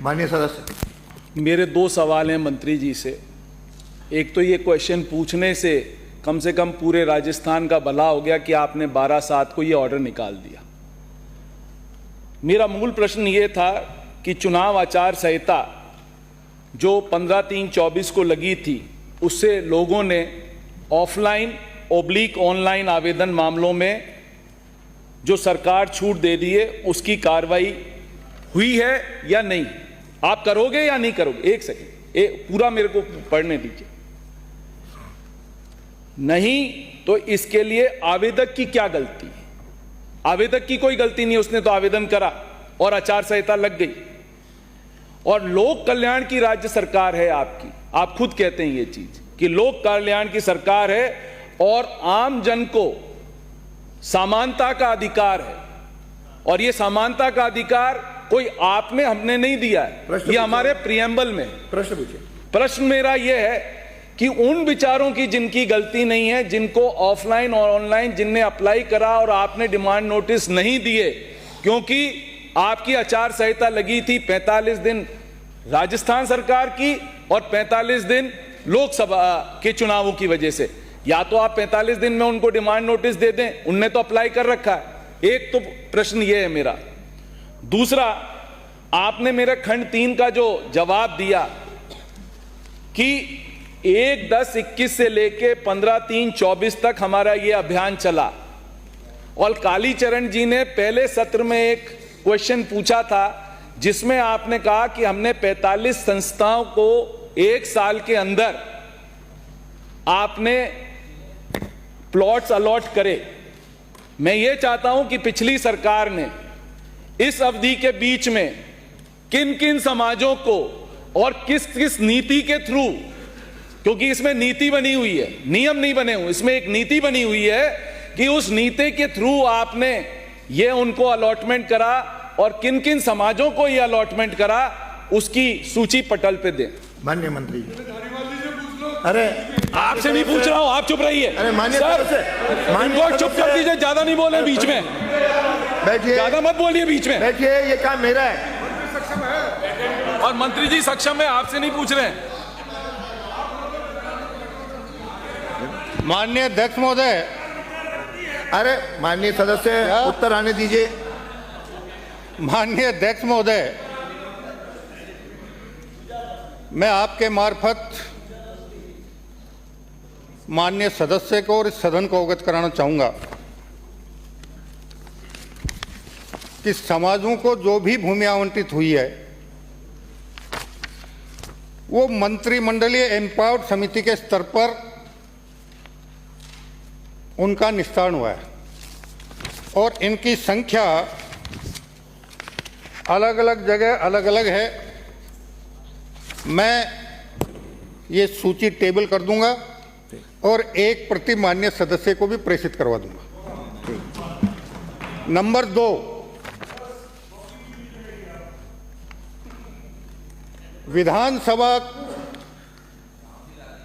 माननीय सदस्य, मेरे दो सवाल हैं मंत्री जी से। एक तो ये क्वेश्चन पूछने से कम पूरे राजस्थान का भला हो गया कि आपने 12/7 को ये ऑर्डर निकाल दिया। मेरा मूल प्रश्न ये था कि चुनाव आचार संहिता जो 15/3/24 को लगी थी, उससे लोगों ने ऑफलाइन/ऑनलाइन आवेदन मामलों में जो सरकार छूट दे दी है, उसकी कार्रवाई हुई है या नहीं? आप करोगे या नहीं करोगे? एक सेकंड, पूरा मेरे को पढ़ने दीजिए। नहीं तो इसके लिए आवेदक की क्या गलती है? आवेदक की कोई गलती नहीं, उसने तो आवेदन करा और आचार संहिता लग गई। और लोक कल्याण की राज्य सरकार है आपकी, आप खुद कहते हैं ये चीज कि लोक कल्याण की सरकार है और आम जन को समानता का अधिकार है। और ये समानता का अधिकार कोई आपने हमने नहीं दिया है, ये हमारे प्रियम्बल में। प्रश्न पूछिए। प्रश्न मेरा यह है कि उन विचारों की जिनकी गलती नहीं है, जिनको ऑफलाइन और ऑनलाइन जिनने अप्लाई करा और आपने डिमांड नोटिस नहीं दिए, क्योंकि आपकी आचार संहिता लगी थी 45 दिन राजस्थान सरकार की और 45 दिन लोकसभा के चुनावों की वजह से। या तो आप 45 दिन में उनको डिमांड नोटिस दे दें, उनने तो अप्लाई कर रखा है। एक तो प्रश्न यह है मेरा। दूसरा, आपने मेरे खंड 3 का जो जवाब दिया कि 1/10/21 से लेके 15/3/24 तक हमारा ये अभियान चला, और कालीचरण जी ने पहले सत्र में एक क्वेश्चन पूछा था जिसमें आपने कहा कि हमने 45 संस्थाओं को 1 साल के अंदर आपने प्लॉट्स अलॉट करे। मैं ये चाहता हूं कि पिछली सरकार ने इस अवधि के बीच में किन किन समाजों को और किस किस नीति के थ्रू, क्योंकि इसमें नीति बनी हुई है, नियम नहीं बने हुए, इसमें एक नीति बनी हुई है कि उस नीति के थ्रू आपने ये उनको अलॉटमेंट करा और किन किन समाजों को ये अलॉटमेंट करा, उसकी सूची पटल पे दें। माननीय मंत्री जी। अरे आपसे नहीं पूछ रहा हूं, आप चुप रहिए। अरे माननीय सर, इनको चुप कर दीजिए, ज्यादा नहीं बोले बीच में, बैठिए, ज्यादा मत बोलिए बीच में। बैठिए, ये काम मेरा है। और मंत्री जी सक्षम है, आपसे नहीं पूछ रहे हैं। माननीय अध्यक्ष महोदय। अरे माननीय सदस्य, उत्तर आने दीजिए। माननीय अध्यक्ष महोदय, मैं आपके मार्फत माननीय सदस्य को और इस सदन को अवगत कराना चाहूंगा कि समाजों को जो भी भूमि आवंटित हुई है वो मंत्रिमंडलीय एम्पावर्ड समिति के स्तर पर उनका निस्तारण हुआ है और इनकी संख्या अलग अलग जगह अलग अलग है। मैं ये सूची टेबल कर दूंगा और एक प्रति माननीय सदस्य को भी प्रेषित करवा दूंगा। नंबर 2, विधानसभा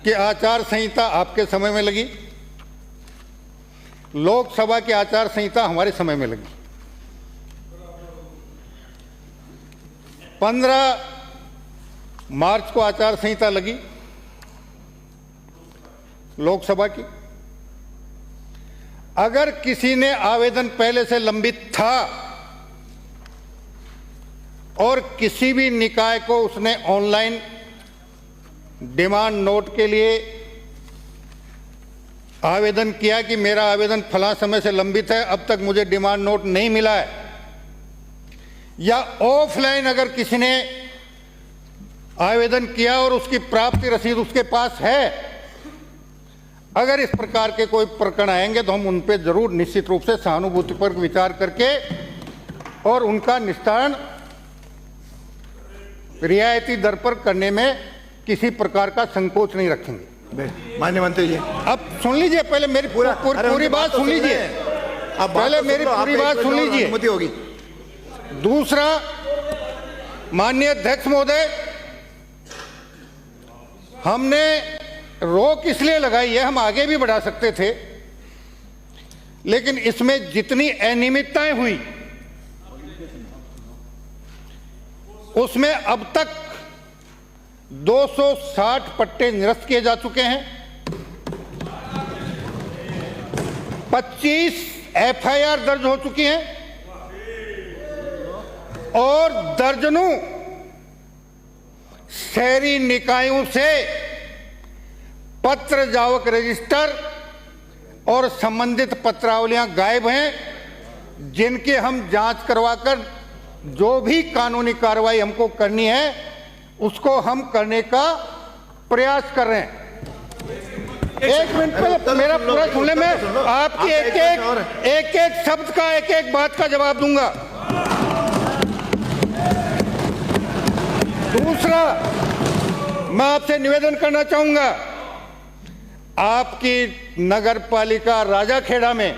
की आचार संहिता आपके समय में लगी, लोकसभा की आचार संहिता हमारे समय में लगी। 15 मार्च को आचार संहिता लगी लोकसभा की। अगर किसी ने आवेदन पहले से लंबित था और किसी भी निकाय को उसने ऑनलाइन डिमांड नोट के लिए आवेदन किया कि मेरा आवेदन फला समय से लंबित है, अब तक मुझे डिमांड नोट नहीं मिला है, या ऑफलाइन अगर किसी ने आवेदन किया और उसकी प्राप्ति रसीद उसके पास है, अगर इस प्रकार के कोई प्रकरण आएंगे तो हम उन पर जरूर निश्चित रूप से सहानुभूतिपूर्वक विचार करके और उनका निस्तारण रियायती दर पर करने में किसी प्रकार का संकोच नहीं रखेंगे। माननीय मंत्री जी, अब सुन लीजिए, पहले मेरी पूरी बात सुन लीजिए, पहले मेरी पूरी बात सुन लीजिए। होगी। दूसरा, माननीय अध्यक्ष महोदय, हमने रोक इसलिए लगाई है, हम आगे भी बढ़ा सकते थे, लेकिन इसमें जितनी अनियमितताएं हुई उसमें अब तक 260 पट्टे निरस्त किए जा चुके हैं, 25 एफआईआर दर्ज हो चुकी हैं और दर्जनों शहरी निकायों से पत्र जावक रजिस्टर और संबंधित पत्रावलियां गायब हैं, जिनके हम जांच करवाकर जो भी कानूनी कार्रवाई हमको करनी है उसको हम करने का प्रयास कर रहे हैं। एक मिनट पे मेरा पूरा सुन ले, मैं आपकी एक एक शब्द का एक एक बात का जवाब दूंगा। दूसरा, मैं आपसे निवेदन करना चाहूंगा, आपकी नगर पालिका राजाखेड़ा में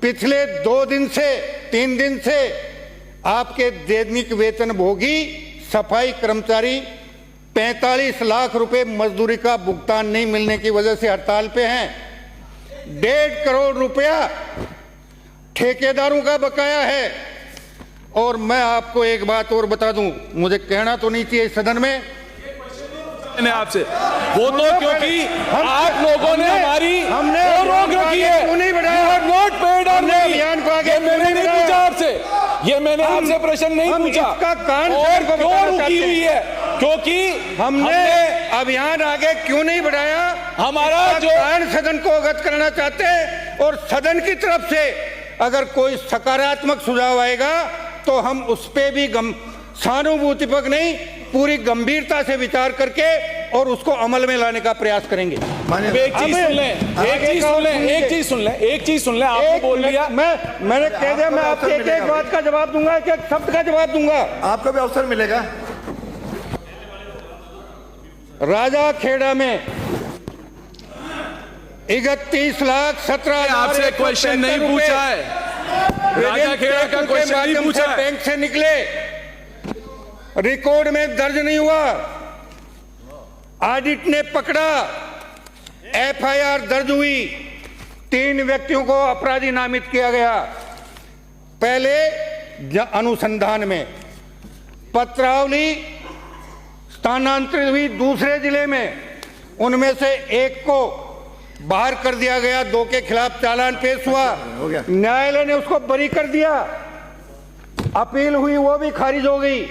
पिछले 3 दिन से आपके दैनिक वेतन भोगी सफाई कर्मचारी 45 लाख रुपए मजदूरी का भुगतान नहीं मिलने की वजह से हड़ताल पे हैं। 1.5 करोड़ रुपया ठेकेदारों का बकाया है। और मैं आपको एक बात और बता दूं, मुझे कहना तो नहीं चाहिए सदन में, आपसे वो तो क्योंकि आप लोगों ने हमारी रोक रखी है, नोट पेड और अभियान को आगे मैंने नहीं पूछा आपसे, ये मैंने आपसे प्रश्न नहीं पूछा। इसका कान और क्यों रुकी हुई है? क्योंकि हमने अभियान आगे क्यों नहीं बढ़ाया? हमारा जो कान सदन को अवगत करना चाहते हैं और सदन की तरफ से अगर कोई सकारात्मक सुझाव आएगा तो हम उस पे भी सहानुभूतिपूर्वक नहीं, पूरी गंभीरता से विचार करके और उसको अमल में लाने का प्रयास करेंगे। एक चीज सुन लें, आपने बोल लिया, मैंने कह दिया, मैं आपसे एक बात का जवाब दूंगा, एक शब्द का जवाब दूंगा, आपको भी अवसर मिलेगा। राजाखेड़ा में 31,17,000 आपसे क्वेश्चन नहीं पूछा है, राजाखेड़ा का क्वेश्चन नहीं पूछा है। बैंक से निकले, रिकॉर्ड में दर्ज नहीं हुआ, ऑडिट ने पकड़ा, एफआईआर दर्ज हुई, 3 व्यक्तियों को अपराधी नामित किया गया। पहले अनुसंधान में पत्रावली स्थानांतरित हुई दूसरे जिले में, उनमें से एक को बाहर कर दिया गया, 2 के खिलाफ चालान पेश हुआ, न्यायालय ने उसको बरी कर दिया, अपील हुई वो भी खारिज हो गई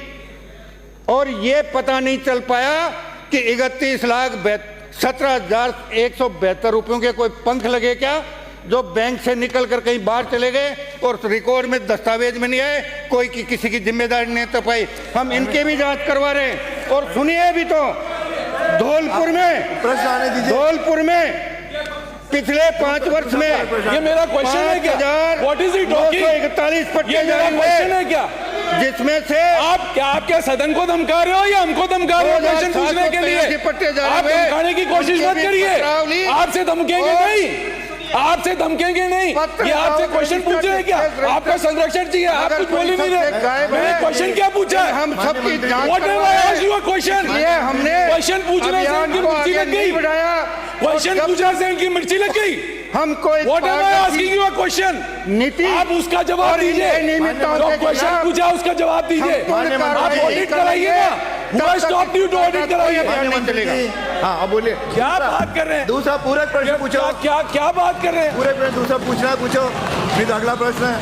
और ये पता नहीं चल पाया कि 31,17,172 रुपयों के कोई पंख लगे क्या, जो बैंक से निकल कर कहीं बाहर चले गए और रिकॉर्ड में दस्तावेज में नहीं आए, कोई किसी की जिम्मेदारी नहीं तपाई। हम इनके भी जांच करवा रहे हैं। और सुनिए भी तो, धौलपुर में पिछले 5 वर्ष में ये मेरा क्वेश्चन है क्या? What is it? 241 पट्टे जारी क्वेश्चन है क्या? जिसमें से आप क्या सदन को धमका रहे हो या हमको धमका रहे हो क्वेश्चन पूछने के लिए? आप धमकाने की कोशिश मत करिए, आपसे धमकेंगे नहीं, आपसे धमकेंगे नहीं, ये आपसे क्वेश्चन पूछ रहे हैं क्या? आपका संरक्षण चाहिए, आप कुछ बोल ही नहीं रहे। मैंने क्वेश्चन क्या पूछा? हम सबकी क्वेश्चन, ये हमने क्वेश्चन पूछ रहे थे, उनकी मिर्ची लग गई, क्वेश्चन पूछ रहे थे, उनकी मिर्ची लग गई। हम कोई क्वेश्चन नीति, आप उसका जवाब दीजिए, जो क्वेश्चन पूछा उसका जवाब दीजिए। आप ऑडिट कराइए ना, स्टॉप यू टू ऑडिट कराइए। हाँ बोलिए, क्या बात कर रहे हैं? दूसरा पूरक प्रश्न पूछो। क्या बात कर रहे हैं? पूरे प्रश्न दूसरा पूछना पूछो, फिर अगला प्रश्न है।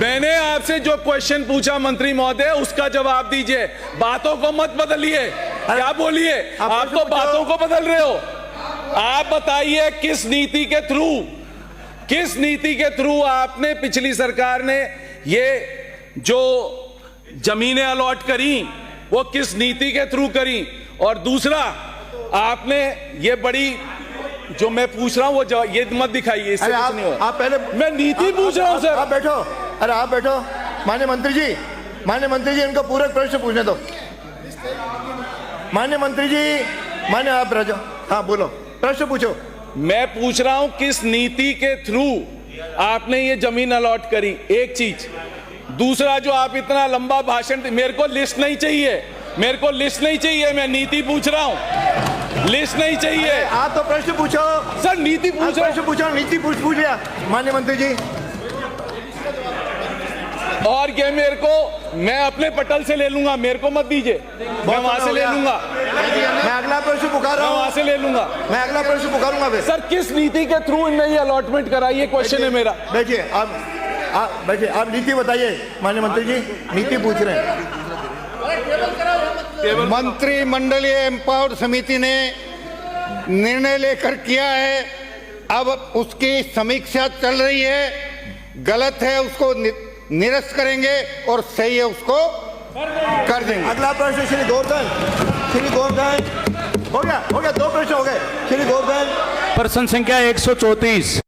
मैंने आपसे जो क्वेश्चन पूछा मंत्री महोदय, उसका जवाब दीजिए, बातों को मत बदलिए। क्या बोलिए? आप तो बातों को बदल रहे हो। आप बताइए किस नीति के थ्रू आपने, पिछली सरकार ने ये जो जमीनें अलॉट करी वो किस नीति के थ्रू करी? और दूसरा, आपने ये बड़ी, जो मैं पूछ रहा हूं वो ये मत दिखाइए, इससे कुछ नहीं होगा। आप पहले, मैं नीति पूछ रहा हूं सर। आप बैठो, अरे आप बैठो। माननीय मंत्री जी इनको पूरक प्रश्न पूछने दो। माननीय मंत्री जी, माननीय आप रह जाओ, हाँ बोलो, प्रश्न पूछो। मैं पूछ रहा हूं किस नीति के थ्रू आपने ये जमीन अलॉट करी, एक चीज। दूसरा, जो आप इतना लंबा भाषण, मेरे को लिस्ट नहीं चाहिए, मैं नीति पूछ रहा हूं, लिस्ट नहीं चाहिए। आप तो प्रश्न पूछो सर, नीति पूछ रहा हूं। नीति पूछ लिया। माननीय मंत्री जी, और ये मेरे को, मैं अपने पटल से ले लूंगा, मेरे को मत दीजिए, मैं वहां से ले लूंगा, मैं अगला प्रश्न पुकार रहा मैं वहां हूँ, से ले लूंगा। मैं अगला प्रश्न पुकारूंगा फिर। सर किस नीति के थ्रू इनने ये अलॉटमेंट कराई, ये क्वेश्चन है मेरा। बैठिए आप बैठिए, आप नीति बताइए माननीय मंत्री जी, नीति पूछ रहे हैं। मंत्रिमंडलीय एम्पावर्ड समिति ने निर्णय लेकर किया है, अब उसकी समीक्षा चल रही है, गलत है उसको निरस्त करेंगे और सही है उसको कर देंगे। अगला प्रश्न श्री गोवर्धन, श्री गोवर्धन, हो गया 2 प्रश्न हो गए। श्री गोवर्धन, प्रश्न संख्या 134।